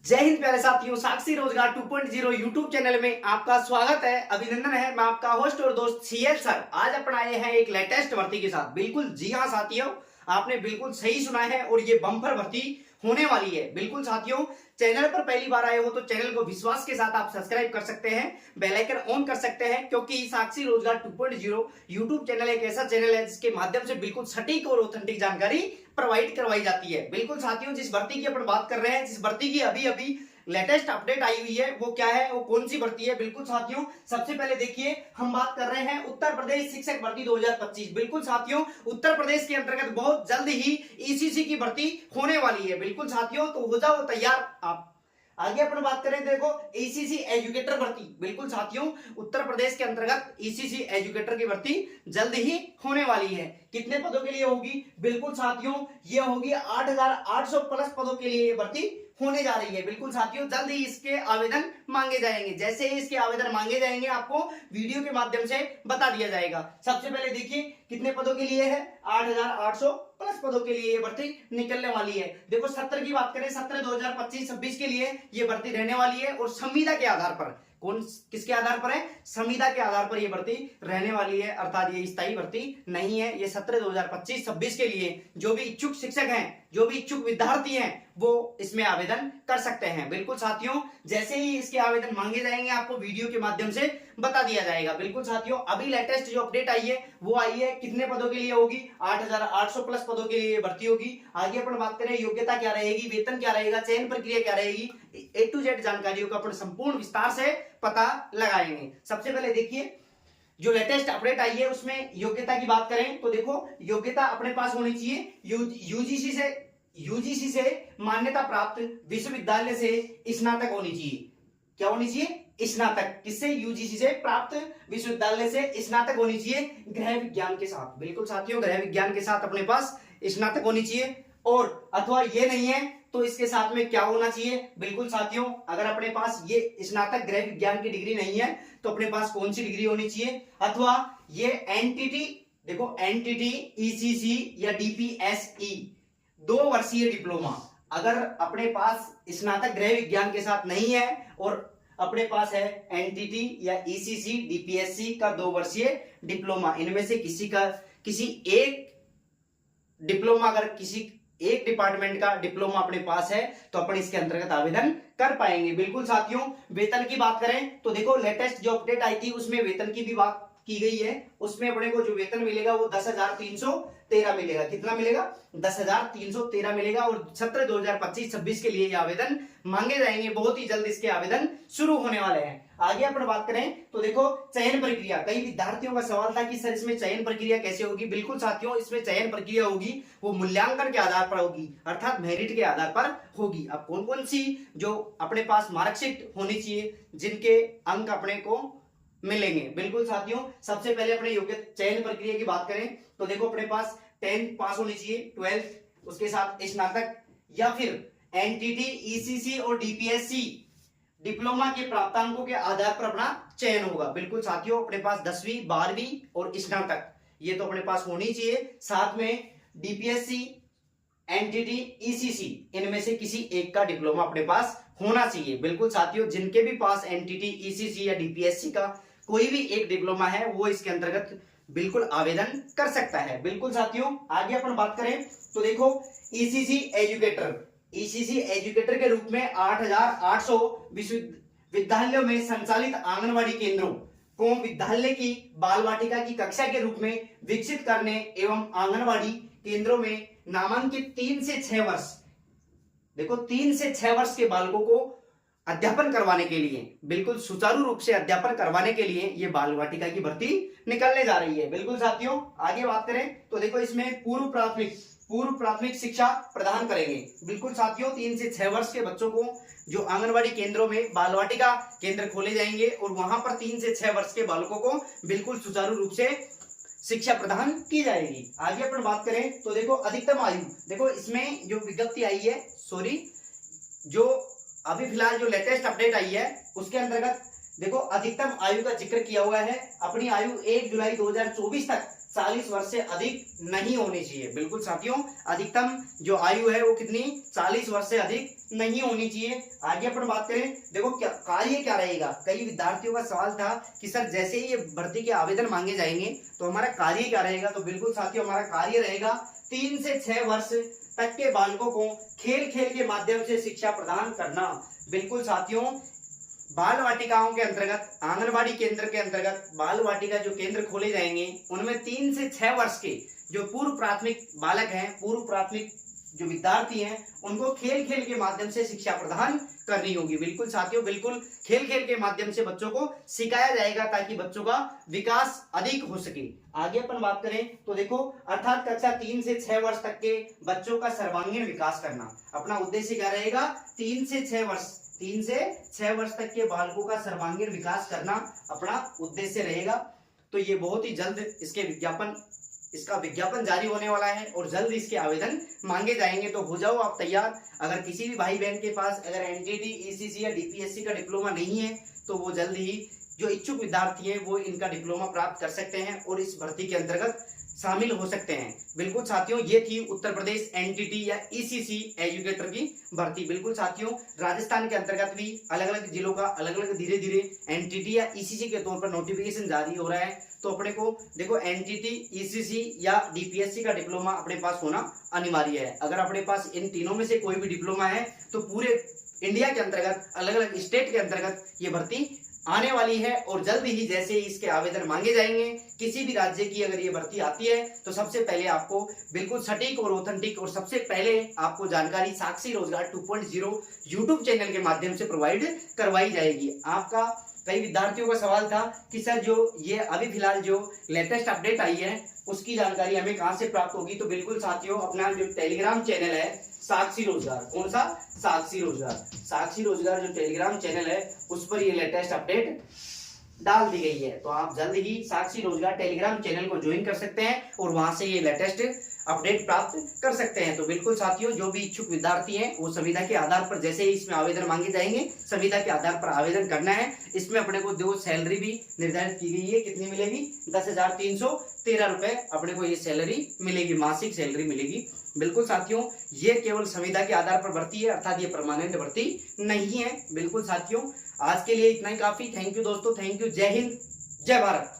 जय हिंद प्यारे साथियों, साक्षी रोजगार 2.0 यूट्यूब चैनल में आपका स्वागत है। अभिनंदन है। मैं आपका होस्ट और दोस्त सीएल सर। आज अपन आए हैं एक लेटेस्ट भर्ती के साथ। बिल्कुल जी हाँ साथियों, आपने बिल्कुल सही सुना है और ये बम्पर भर्ती होने वाली है। बिल्कुल साथियों, चैनल पर पहली बार आए हो तो चैनल को विश्वास के साथ आप सब्सक्राइब कर सकते हैं, बेल आइकन ऑन कर सकते हैं, क्योंकि साक्षी रोजगार 2.0 यूट्यूब चैनल एक ऐसा चैनल है जिसके माध्यम से बिल्कुल सटीक और ऑथेंटिक जानकारी प्रोवाइड करवाई जाती है। बिल्कुल साथियों, जिस भर्ती की अपन बात कर रहे हैं, जिस भर्ती की अभी अभी लेटेस्ट अपडेट आई हुई है, वो क्या है, वो कौन सी भर्ती है। बिल्कुल साथियों, सबसे पहले देखिए हम बात कर रहे हैं उत्तर प्रदेश शिक्षक भर्ती 2025। बिल्कुल साथियों, उत्तर प्रदेश के अंतर्गत बहुत जल्द ही ईसीसी की भर्ती होने वाली है। बिल्कुल साथियों, तो हो जाओ तैयार। आप आगे अपन बात करें, देखो ईसीसी एजुकेटर भर्ती। बिल्कुल साथियों, उत्तर प्रदेश के अंतर्गत ईसीसी एजुकेटर की भर्ती जल्द ही होने वाली है। कितने पदों के लिए होगी? बिल्कुल साथियों, ये होगी 8,800 प्लस पदों के लिए ये भर्ती होने जा रही है। बिल्कुल साथियों, जल्द ही इसके आवेदन मांगे जाएंगे। जैसे ही इसके आवेदन मांगे जाएंगे, आपको वीडियो के माध्यम से बता दिया जाएगा। सबसे पहले देखिए कितने पदों के लिए है। 8,800 प्लस पदों के लिए ये भर्ती निकलने वाली है। देखो सत्र की बात करें, सत्र 2025-26 के लिए ये भर्ती रहने वाली है और संविदा के आधार पर, कौन किसके आधार पर है? संविदा के आधार पर ये भर्ती रहने वाली है, अर्थात ये स्थायी भर्ती नहीं है। ये सत्र 2025-26 के लिए जो भी इच्छुक शिक्षक हैं, जो भी इच्छुक विद्यार्थी हैं, वो इसमें आवेदन कर सकते हैं। बिल्कुल साथियों, जैसे ही इसके आवेदन मांगे जाएंगे, आपको वीडियो के माध्यम से बता दिया जाएगा। बिल्कुल साथियों, अभी लेटेस्ट जो अपडेट आई है वो आई है, कितने पदों के लिए होगी? 8,800 प्लस पदों के लिए भर्ती होगी। आगे अपन बात करें, योग्यता क्या रहेगी, वेतन क्या रहेगा, चयन प्रक्रिया क्या रहेगी, A to Z जानकारियों का अपन संपूर्ण विस्तार से पता लगाएंगे। सबसे पहले देखिए, जो लेटेस्ट अपडेट आई है उसमें योग्यता की बात करें तो देखो, योग्यता अपने पास होनी चाहिए यूजीसी से मान्यता प्राप्त विश्वविद्यालय से स्नातक होनी चाहिए। क्या होनी चाहिए? स्नातक। किससे? यूजीसी से प्राप्त विश्वविद्यालय से स्नातक होनी चाहिए गृह विज्ञान के साथ। बिल्कुल साथियों, गृह विज्ञान के साथ अपने पास स्नातक होनी चाहिए। और अथवा ये नहीं है तो इसके साथ में क्या होना चाहिए? बिल्कुल साथियों, अगर अपने पास ये स्नातक गृह विज्ञान की डिग्री नहीं है तो अपने पास कौन सी डिग्री होनी चाहिए? अथवा ये एनटीटी, देखो एनटीटी, ईसीसी या डीपीएसई 2 वर्षीय डिप्लोमा, अगर अपने पास स्नातक गृह विज्ञान के साथ नहीं है और अपने पास है एनटीटी या ईसीसी डीपीएससी का 2 वर्षीय डिप्लोमा, इनमें से किसी एक डिप्लोमा, अगर किसी एक डिपार्टमेंट का डिप्लोमा अपने पास है तो अपन इसके अंतर्गत आवेदन कर पाएंगे। बिल्कुल साथियों, वेतन की बात करें तो देखो लेटेस्ट जो अपडेट आई थी उसमें वेतन की भी बात की गई है। उसमें अपने को जो वेतन मिलेगा वो 10,313 मिलेगा। कितना मिलेगा? 10,313 मिलेगा। और सत्र 2025-26 के लिए ये आवेदन मांगे जाएंगे। बहुत ही जल्द इसके आवेदन शुरू होने वाले हैं। आगे अपन बात करें तो देखो चयन प्रक्रिया। कई विद्यार्थियों का सवाल था कि सर इसमें चयन प्रक्रिया कैसे होगी। बिल्कुल साथियों, इसमें चयन प्रक्रिया होगी वो मूल्यांकन के आधार पर होगी, अर्थात मेरिट के आधार पर होगी। अब कौन कौन सी जो अपने पास मार्कशीट होनी चाहिए जिनके अंक अपने को मिलेंगे। बिल्कुल साथियों, सबसे पहले अपने योग्य चयन प्रक्रिया की बात करें तो देखो अपने पास 10th पास होनी चाहिए, 12th, उसके साथ स्नातक या फिर एनटीटी, ईसीसी और डीपीएससी डिप्लोमा के प्राप्तांकों के आधार पर अपना चयन होगा। बिल्कुल साथियों, अपने पास 10वीं, 12वीं और स्नातक ये तो अपने पास होनी चाहिए। साथ में डीपीएससी, एनटीटी, ईसीसी, इनमें से किसी एक का डिप्लोमा अपने पास होना चाहिए। बिल्कुल साथियों, जिनके भी पास एनटीटी, ईसीसी या डीपीएससी का कोई भी एक डिप्लोमा है वो इसके अंतर्गत बिल्कुल आवेदन कर सकता है। बिल्कुल साथियों, आगे अपन बात करें तो देखो ईसीसी एजुकेटर के रूप में 8,800 विश्वविद्यालयों में संचालित आंगनवाड़ी केंद्रों को विद्यालय की बाल वाटिका की कक्षा के रूप में विकसित करने एवं आंगनवाड़ी केंद्रों में नामांकित 3 से 6 वर्ष, देखो 3 से 6 वर्ष के बालकों को अध्यापन करवाने के लिए, बिल्कुल सुचारू रूप से अध्यापन करवाने के लिए ये बाल वाटिका की भर्ती निकलने जा रही है। बिल्कुल साथियों, आगे बात करें तो देखो इसमें पूर्व प्राथमिक शिक्षा प्रदान करेंगे। बिल्कुल साथियों, 3 से 6 वर्ष के बच्चों को जो आंगनवाड़ी केंद्रों में बाल वाटिका केंद्र खोले जाएंगे और वहां पर 3 से 6 वर्ष के बालकों को बिल्कुल सुचारू रूप से शिक्षा प्रदान की जाएगी। आगे अपन बात करें तो देखो अधिकतम आयु, देखो इसमें जो विज्ञप्ति आई है, जो अभी फिलहाल जो लेटेस्ट अपडेट आई है उसके अंतर्गत देखो अधिकतम आयु का जिक्र किया हुआ है, अपनी आयु 1 जुलाई 2024 तक 40 वर्ष से अधिक नहीं होनी चाहिए। बिल्कुल साथियों, अधिकतम जो आयु है वो कितनी, 40 वर्ष से अधिक नहीं होनी चाहिए। आगे अपन बात करें, देखो क्या कार्य क्या रहेगा। कई विद्यार्थियों का सवाल था कि सर जैसे ही ये भर्ती के आवेदन मांगे जाएंगे तो हमारा कार्य क्या रहेगा। तो बिल्कुल साथियों, हमारा कार्य रहेगा 3 से 6 वर्ष तक के बालकों को खेल खेल के माध्यम से शिक्षा प्रदान करना। बिल्कुल साथियों, बाल वाटिकाओं के अंतर्गत, आंगनबाड़ी केंद्र के अंतर्गत बाल वाटिका जो केंद्र खोले जाएंगे उनमें 3 से 6 वर्ष के जो पूर्व प्राथमिक बालक हैं, पूर्व प्राथमिक जो विद्यार्थी हैं, उनको खेल खेल के माध्यम से शिक्षा प्रदान करनी होगी। बिल्कुल साथियों, बिल्कुल खेल खेल के माध्यम से बच्चों को सिखाया जाएगा ताकि बच्चों का विकास अधिक हो सके। आगे अपन बात करें तो देखो, अर्थात कक्षा 3 से 6 वर्ष तक के बच्चों का सर्वांगीण विकास करना। अपना उद्देश्य क्या रहेगा, 3 से 6 वर्ष तक के बालकों का सर्वांगीण विकास करना अपना उद्देश्य रहेगा। तो ये बहुत ही जल्द इसका विज्ञापन जारी होने वाला है और जल्द इसके आवेदन मांगे जाएंगे। तो हो जाओ आप तैयार। अगर किसी भी भाई बहन के पास अगर एनटीटी, ईसीसी या डीपीएससी का डिप्लोमा नहीं है तो वो जल्द ही जो इच्छुक विद्यार्थी हैं वो इनका डिप्लोमा प्राप्त कर सकते हैं और इस भर्ती के अंतर्गत शामिल हो सकते हैं। बिल्कुल साथियों, ये थी उत्तर प्रदेश एनटीटी या ईसीसी एजुकेटर की भर्ती। बिल्कुल साथियों, राजस्थान के अंतर्गत भी अलग अलग जिलों का अलग अलग धीरे धीरे एनटीटी या ईसीसी के तौर पर नोटिफिकेशन जारी हो रहा है। तो अपने को देखो, एनटीटी, ईसीसी या डीपीएससी का डिप्लोमा अपने पास होना अनिवार्य है। अगर अपने पास इन तीनों में से कोई भी डिप्लोमा है तो पूरे इंडिया के अंतर्गत, अलग अलग स्टेट के अंतर्गत ये भर्ती आने वाली है और जल्द ही जैसे ही इसके आवेदन मांगे जाएंगे, किसी भी राज्य की अगर ये भर्ती आती है तो सबसे पहले आपको बिल्कुल सटीक और ऑथेंटिक और सबसे पहले आपको जानकारी साक्षी रोजगार 2.0 यूट्यूब चैनल के माध्यम से प्रोवाइड करवाई जाएगी। आपका कई विद्यार्थियों का सवाल था कि सर जो ये अभी फिलहाल जो लेटेस्ट अपडेट आई है उसकी जानकारी हमें कहां से प्राप्त होगी। तो बिल्कुल साथियों, अपना जो टेलीग्राम चैनल है साक्षी रोजगार, कौन सा, साक्षी रोजगार जो टेलीग्राम चैनल है उस पर ये लेटेस्ट अपडेट डाल दी गई है। तो आप जल्द ही साक्षी रोजगार टेलीग्राम चैनल को ज्वाइन कर सकते हैं और वहां से ये लेटेस्ट अपडेट प्राप्त कर सकते हैं। तो बिल्कुल साथियों, जो भी इच्छुक विद्यार्थी हैं वो संविदा के आधार पर जैसे ही इसमें आवेदन मांगे जाएंगे संविदा के आधार पर आवेदन करना है। इसमें अपने को 2 सैलरी भी निर्धारित की गई है। कितनी मिलेगी, 10,313 रुपए अपने को ये सैलरी मिलेगी, मासिक सैलरी मिलेगी। बिल्कुल साथियों, ये केवल संविदा के आधार पर भर्ती है, अर्थात ये परमानेंट भर्ती नहीं है। बिल्कुल साथियों, आज के लिए इतना ही काफी। थैंक यू दोस्तों, थैंक यू। जय हिंद, जय भारत।